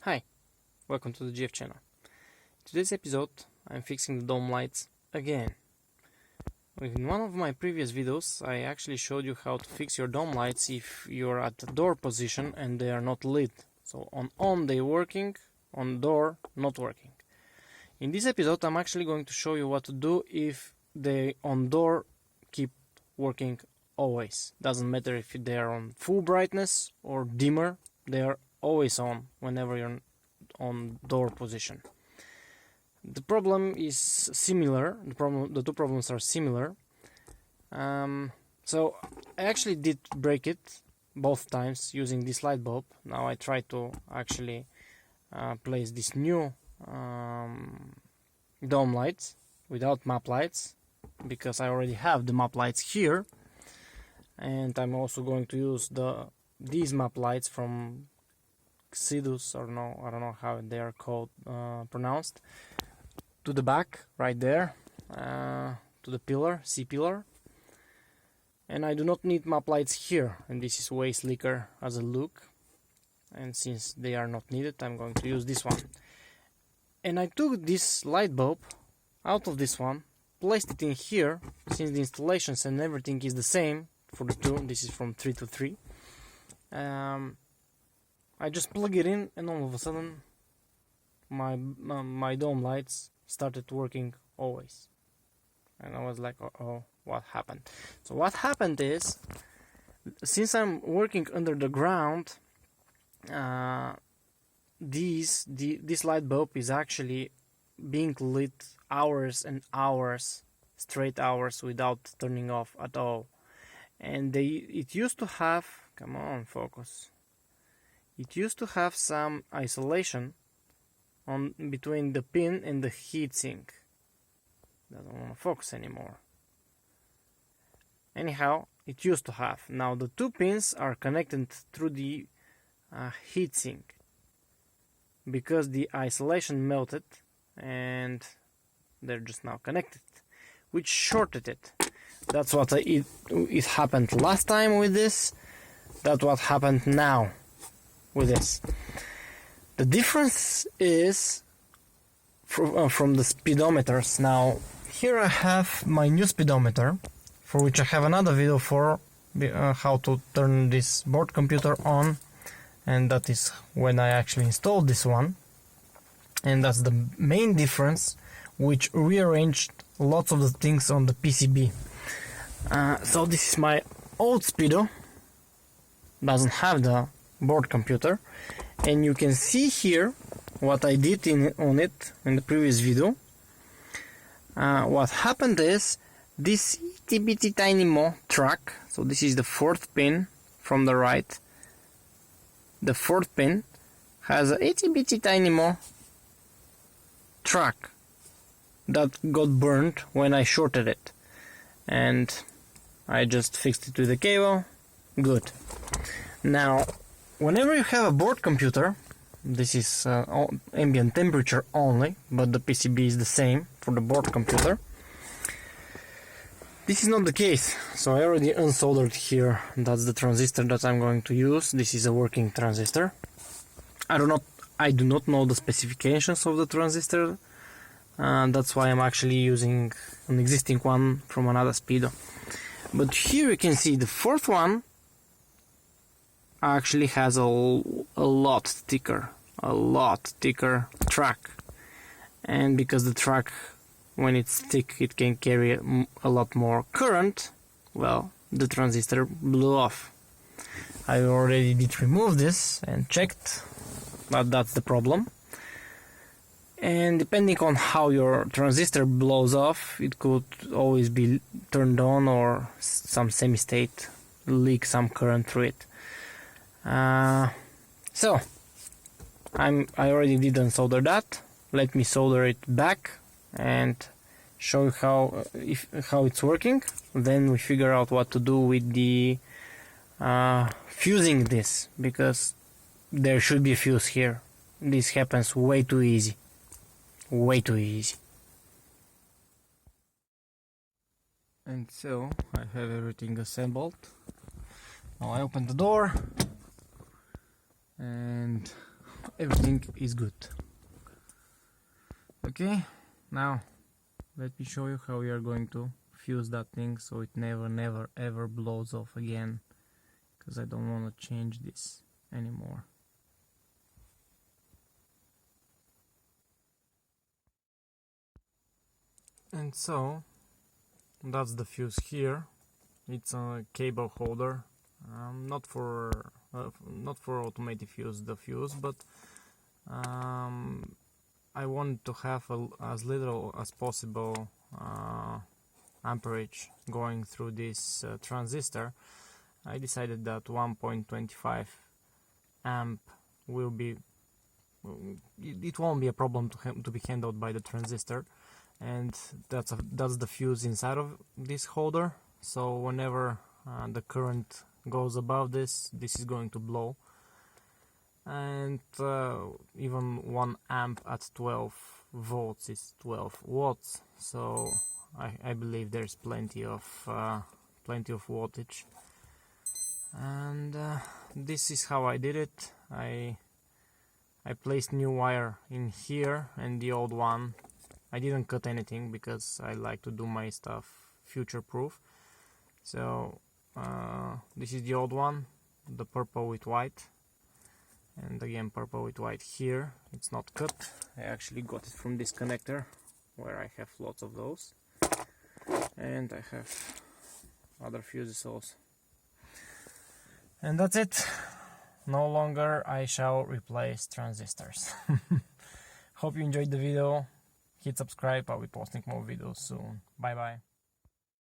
Hi, welcome to the GF channel. In today's episode, I'm fixing the dome lights again. In one of my previous videos, I actually showed you how to fix your dome lights if you're at the door position and they are not lit. So on they working, on door not working. In this episode, I'm actually going to show you what to do if they on door keep working always. Doesn't matter if they are on full brightness or dimmer, they are always on whenever you're on door position. The problem is similar. The two problems are similar. So I actually did break it both times using this light bulb. Now I try to actually place this new dome lights without map lights, because I already have the map lights here, and I'm also going to use these map lights from Sidus, or no, I don't know how they are called, pronounced, to the back right there, to the pillar, C pillar. And I do not need map lights here, and this is way slicker as a look, and since they are not needed, I'm going to use this one. And I took this light bulb out of this one, placed it in here, since the installations and everything is the same for the two. This is from 3 to 3. I just plug it in, and all of a sudden my dome lights started working always. And I was like, oh, what happened? So what happened is, since I'm working under the ground, this light bulb is actually being lit hours and hours, straight hours, without turning off at all. And it used to have, come on, focus. It used to have some isolation on between the pin and the heatsink. Doesn't want to focus anymore. Anyhow, it used to have. Now the two pins are connected through the heatsink, because the isolation melted and they're just now connected, which shorted it. That's what it happened last time with this. That's what happened now with this. The difference is from the speedometers. Now here I have my new speedometer, for which I have another video for how to turn this board computer on, and that is when I actually installed this one. And that's the main difference, which rearranged lots of the things on the PCB. So this is my old speedo, doesn't have the board computer, and you can see here what I did on it in the previous video. What happened is, this itty bitty tiny mo track, so this is the fourth pin from the right, the fourth pin has a itty bitty tiny mo track that got burned when I shorted it, and I just fixed it with a cable. Good. Now whenever you have a board computer, this is ambient temperature only, but the PCB is the same for the board computer. This is not the case, so I already unsoldered here. That's the transistor that I'm going to use. This is a working transistor. I do not know the specifications of the transistor. That's why I'm actually using an existing one from another speedo. But here you can see the fourth one actually has a lot thicker track, and because the track, when it's thick, it can carry a lot more current. Well, the transistor blew off. I already did remove this and checked, but that's the problem. And depending on how your transistor blows off, it could always be turned on, or some semi-state leak some current through it. So I already did unsolder that. Let me solder it back and show you how it's working. Then we figure out what to do with the fusing this, because there should be a fuse here. This happens way too easy. Way too easy. And so I have everything assembled. Now I open the door, and everything is good. Okay, now let me show you how we are going to fuse that thing so it never ever blows off again, because I don't want to change this anymore. And so that's the fuse here. It's a cable holder, not for automatic fuse, the fuse, but I want to have as little as possible amperage going through this transistor. I decided that 1.25 amp will be, it won't be a problem to be handled by the transistor, and that's the fuse inside of this holder. So whenever the current goes above this is going to blow. And even 1 amp at 12 volts is 12 watts, so I believe there's plenty of wattage. And this is how I did it. I placed new wire in here, and the old one I didn't cut anything because I like to do my stuff future proof. So this is the old one, the purple with white. And again, purple with white here. It's not cut. I actually got it from this connector, where I have lots of those. And I have other fuses also. And that's it. No longer I shall replace transistors. Hope you enjoyed the video. Hit subscribe. I'll be posting more videos soon. Bye bye.